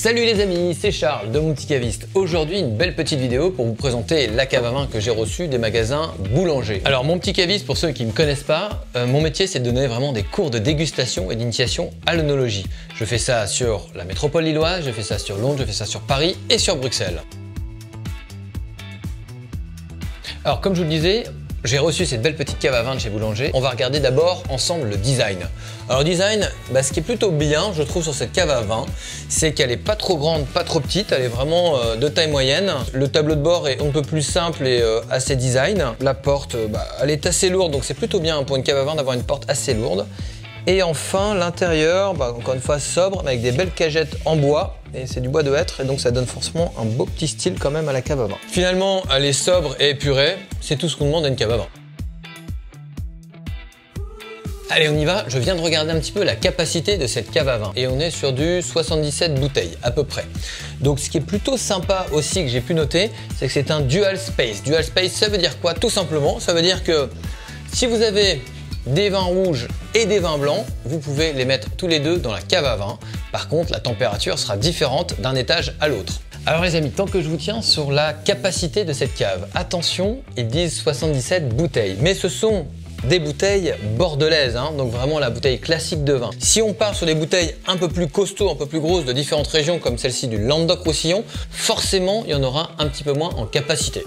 Salut les amis, c'est Charles de Mon Petit Caviste. Aujourd'hui, une belle petite vidéo pour vous présenter la cave à vin que j'ai reçue des magasins Boulanger. Alors Mon Petit Caviste, pour ceux qui ne me connaissent pas, mon métier c'est de donner vraiment des cours de dégustation et d'initiation à l'œnologie. Je fais ça sur la métropole lilloise, je fais ça sur Londres, je fais ça sur Paris et sur Bruxelles. Alors comme je vous le disais, j'ai reçu cette belle petite cave à vin de chez Boulanger. On va regarder d'abord ensemble le design. Alors design, ce qui est plutôt bien, je trouve, sur cette cave à vin, c'est qu'elle est pas trop grande, pas trop petite, elle est vraiment de taille moyenne. Le tableau de bord est un peu plus simple et assez design. La porte, elle est assez lourde, donc c'est plutôt bien pour une cave à vin d'avoir une porte assez lourde. Et enfin, l'intérieur, encore une fois sobre, avec des belles cagettes en bois. Et c'est du bois de hêtre, et donc ça donne forcément un beau petit style quand même à la cave à vin. Finalement, elle est sobre et épurée, c'est tout ce qu'on demande à une cave à vin. Allez, on y va. Je viens de regarder un petit peu la capacité de cette cave à vin. Et on est sur du 77 bouteilles, à peu près. Donc ce qui est plutôt sympa aussi que j'ai pu noter, c'est que c'est un dual space. Dual space, ça veut dire quoi? Tout simplement, ça veut dire que si vous avez des vins rouges et des vins blancs, vous pouvez les mettre tous les deux dans la cave à vin. Par contre, la température sera différente d'un étage à l'autre. Alors les amis, tant que je vous tiens sur la capacité de cette cave, attention, ils disent 77 bouteilles, mais ce sont des bouteilles bordelaises, donc vraiment la bouteille classique de vin. Si on part sur des bouteilles un peu plus costauds, un peu plus grosses de différentes régions comme celle-ci du Languedoc-Roussillon, forcément il y en aura un petit peu moins en capacité.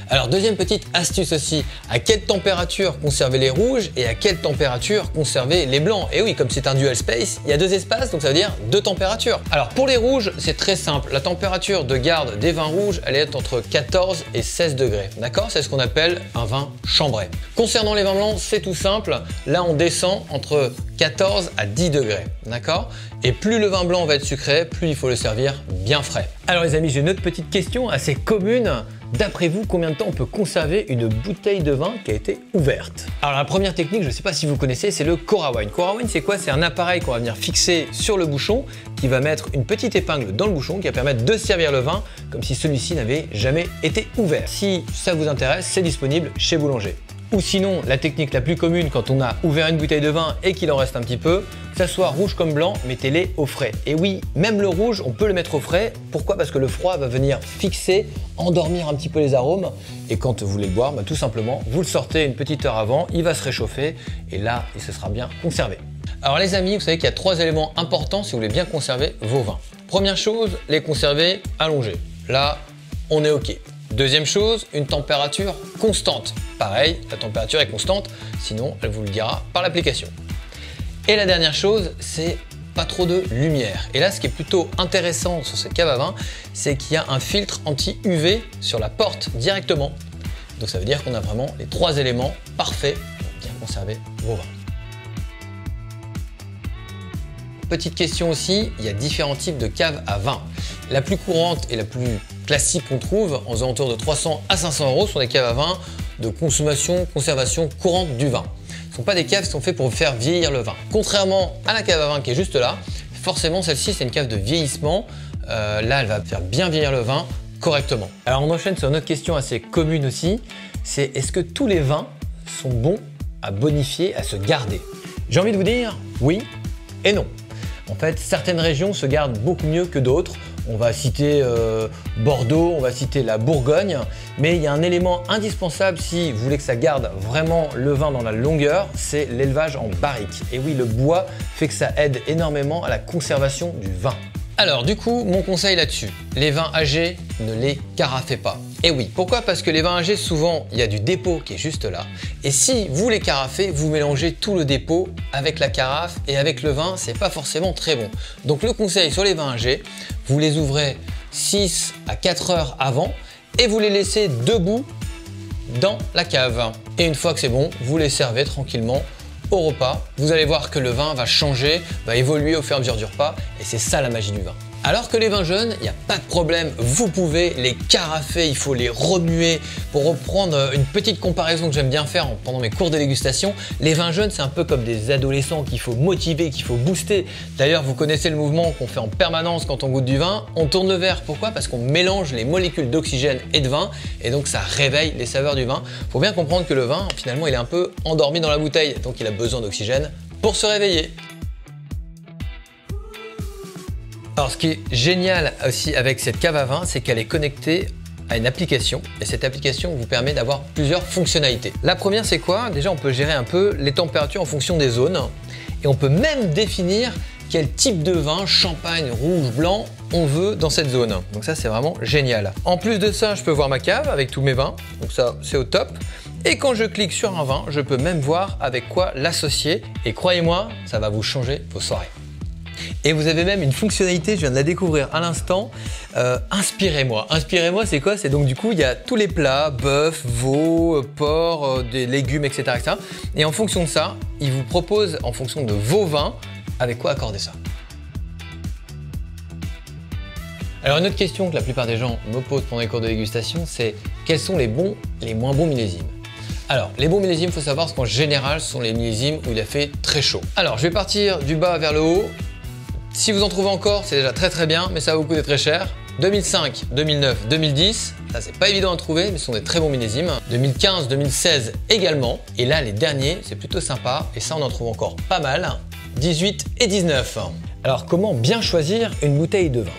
Alors deuxième petite astuce aussi, à quelle température conserver les rouges et à quelle température conserver les blancs? Et oui, comme c'est un dual space, il y a deux espaces, donc ça veut dire deux températures. Alors pour les rouges, c'est très simple, la température de garde des vins rouges, elle est entre 14 et 16 degrés, d'accord? C'est ce qu'on appelle un vin chambré. Concernant les vins blancs, c'est tout simple, là on descend entre 14 à 10 degrés, d'accord? Et plus le vin blanc va être sucré, plus il faut le servir bien frais. Alors les amis, j'ai une autre petite question assez commune. D'après vous, combien de temps on peut conserver une bouteille de vin qui a été ouverte? Alors la première technique, je ne sais pas si vous connaissez, c'est le Corawine. Corawine, c'est quoi? C'est un appareil qu'on va venir fixer sur le bouchon qui va mettre une petite épingle dans le bouchon qui va permettre de servir le vin comme si celui-ci n'avait jamais été ouvert. Si ça vous intéresse, c'est disponible chez Boulanger. Ou sinon, la technique la plus commune quand on a ouvert une bouteille de vin et qu'il en reste un petit peu, que ça soit rouge comme blanc, mettez-les au frais. Et oui, même le rouge, on peut le mettre au frais. Pourquoi? Parce que le froid va venir fixer, endormir un petit peu les arômes. Et quand vous voulez le boire, tout simplement, vous le sortez une petite heure avant, il va se réchauffer et là, il se sera bien conservé. Alors les amis, vous savez qu'il y a trois éléments importants si vous voulez bien conserver vos vins. Première chose, les conserver allongés. Là, on est OK. Deuxième chose, une température constante. Pareil, la température est constante, sinon elle vous le dira par l'application. Et la dernière chose, c'est pas trop de lumière. Et là, ce qui est plutôt intéressant sur cette cave à vin, c'est qu'il y a un filtre anti-UV sur la porte directement. Donc ça veut dire qu'on a vraiment les trois éléments parfaits pour bien conserver vos vins. Petite question aussi, il y a différents types de caves à vin. La plus courante et la plus classique qu'on trouve, aux alentours de 300 à 500 € sont des caves à vin de conservation courante du vin. Ce ne sont pas des caves qui sont faites pour faire vieillir le vin. Contrairement à la cave à vin qui est juste là, forcément celle-ci c'est une cave de vieillissement. Là elle va faire bien vieillir le vin correctement. Alors on enchaîne sur une autre question assez commune aussi, c'est est-ce que tous les vins sont bons à bonifier, à se garder? J'ai envie de vous dire oui et non. En fait, certaines régions se gardent beaucoup mieux que d'autres. On va citer Bordeaux, on va citer la Bourgogne, mais il y a un élément indispensable si vous voulez que ça garde vraiment le vin dans la longueur, c'est l'élevage en barrique. Et oui, le bois fait que ça aide énormément à la conservation du vin. Alors du coup, mon conseil là-dessus, les vins âgés, ne les carafez pas. Et oui, pourquoi? Parce que les vins âgés, souvent, il y a du dépôt qui est juste là. Et si vous les carafez, vous mélangez tout le dépôt avec la carafe et avec le vin, c'est pas forcément très bon. Donc le conseil sur les vins âgés, vous les ouvrez 6 à 4 heures avant et vous les laissez debout dans la cave. Et une fois que c'est bon, vous les servez tranquillement au repas. Vous allez voir que le vin va changer, va évoluer au fur et à mesure du repas et c'est ça la magie du vin. Alors que les vins jeunes, il n'y a pas de problème, vous pouvez les carafer, il faut les remuer. Pour reprendre une petite comparaison que j'aime bien faire pendant mes cours de dégustation, les vins jeunes c'est un peu comme des adolescents qu'il faut motiver, qu'il faut booster. D'ailleurs vous connaissez le mouvement qu'on fait en permanence quand on goûte du vin, on tourne le verre. Pourquoi? Parce qu'on mélange les molécules d'oxygène et de vin et donc ça réveille les saveurs du vin. Il faut bien comprendre que le vin finalement il est un peu endormi dans la bouteille, donc il a besoin d'oxygène pour se réveiller. Alors ce qui est génial aussi avec cette cave à vin, c'est qu'elle est connectée à une application et cette application vous permet d'avoir plusieurs fonctionnalités. La première c'est quoi? Déjà on peut gérer un peu les températures en fonction des zones et on peut même définir quel type de vin, champagne, rouge, blanc, on veut dans cette zone. Donc ça c'est vraiment génial. En plus de ça, je peux voir ma cave avec tous mes vins, donc ça c'est au top. Et quand je clique sur un vin, je peux même voir avec quoi l'associer et croyez-moi, ça va vous changer vos soirées. Et vous avez même une fonctionnalité, je viens de la découvrir à l'instant, Inspirez-moi. Inspirez-moi, c'est quoi? C'est donc du coup, il y a tous les plats, bœuf, veau, porc, des légumes, etc., etc. Et en fonction de ça, il vous propose, en fonction de vos vins, avec quoi accorder ça. Alors une autre question que la plupart des gens me posent pendant les cours de dégustation, c'est quels sont les bons et les moins bons millésimes? Alors, les bons millésimes, il faut savoir qu'en général, ce sont les millésimes où il a fait très chaud. Alors, je vais partir du bas vers le haut. Si vous en trouvez encore, c'est déjà très bien, mais ça va vous coûter très cher. 2005, 2009, 2010, ça c'est pas évident à trouver, mais ce sont des très bons millésimes. 2015, 2016 également. Et là, les derniers, c'est plutôt sympa, et ça on en trouve encore pas mal. 18 et 19. Alors, comment bien choisir une bouteille de vin?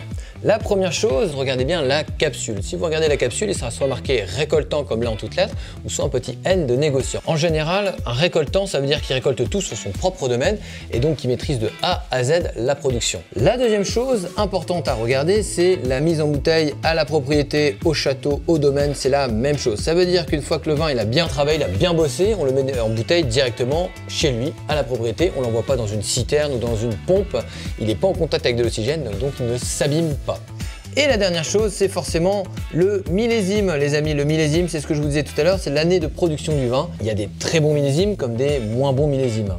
La première chose, regardez bien la capsule. Si vous regardez la capsule, il sera soit marqué récoltant comme là en toutes lettres, ou soit un petit N de négociant. En général, un récoltant, ça veut dire qu'il récolte tout sur son propre domaine et donc qu'il maîtrise de A à Z la production. La deuxième chose importante à regarder, c'est la mise en bouteille à la propriété, au château, au domaine, c'est la même chose. Ça veut dire qu'une fois que le vin il a bien travaillé, il a bien bossé, on le met en bouteille directement chez lui, à la propriété. On ne l'envoie pas dans une citerne ou dans une pompe. Il n'est pas en contact avec de l'oxygène, donc il ne s'abîme pas. Et la dernière chose, c'est forcément le millésime. Les amis, le millésime, c'est ce que je vous disais tout à l'heure, c'est l'année de production du vin. Il y a des très bons millésimes comme des moins bons millésimes.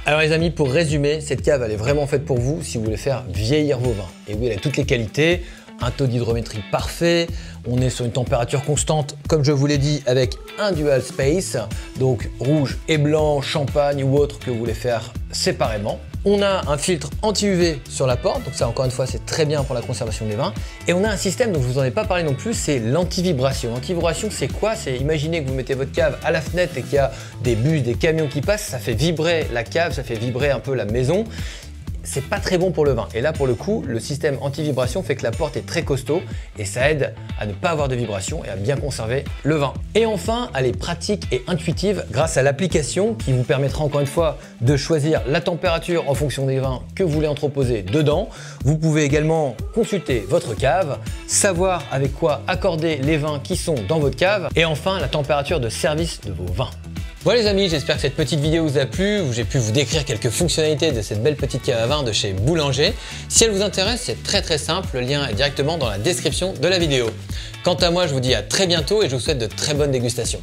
Alors les amis, pour résumer, cette cave, elle est vraiment faite pour vous si vous voulez faire vieillir vos vins. Et oui, elle a toutes les qualités. Un taux d'hydrométrie parfait, on est sur une température constante, comme je vous l'ai dit, avec un dual space, donc rouge et blanc, champagne ou autre que vous voulez faire séparément. On a un filtre anti-UV sur la porte, donc ça encore une fois c'est très bien pour la conservation des vins. Et on a un système dont je vous en ai pas parlé non plus, c'est l'antivibration. L'antivibration c'est quoi? C'est imaginez que vous mettez votre cave à la fenêtre et qu'il y a des bus, des camions qui passent, ça fait vibrer la cave, ça fait vibrer un peu la maison. C'est pas très bon pour le vin. Et là, pour le coup, le système anti-vibration fait que la porte est très costaud et ça aide à ne pas avoir de vibration et à bien conserver le vin. Et enfin, elle est pratique et intuitive grâce à l'application qui vous permettra encore une fois de choisir la température en fonction des vins que vous voulez entreposer dedans. Vous pouvez également consulter votre cave, savoir avec quoi accorder les vins qui sont dans votre cave et enfin la température de service de vos vins. Voilà les amis, j'espère que cette petite vidéo vous a plu, où j'ai pu vous décrire quelques fonctionnalités de cette belle petite cave à vin de chez Boulanger. Si elle vous intéresse, c'est très simple, le lien est directement dans la description de la vidéo. Quant à moi, je vous dis à très bientôt et je vous souhaite de très bonnes dégustations.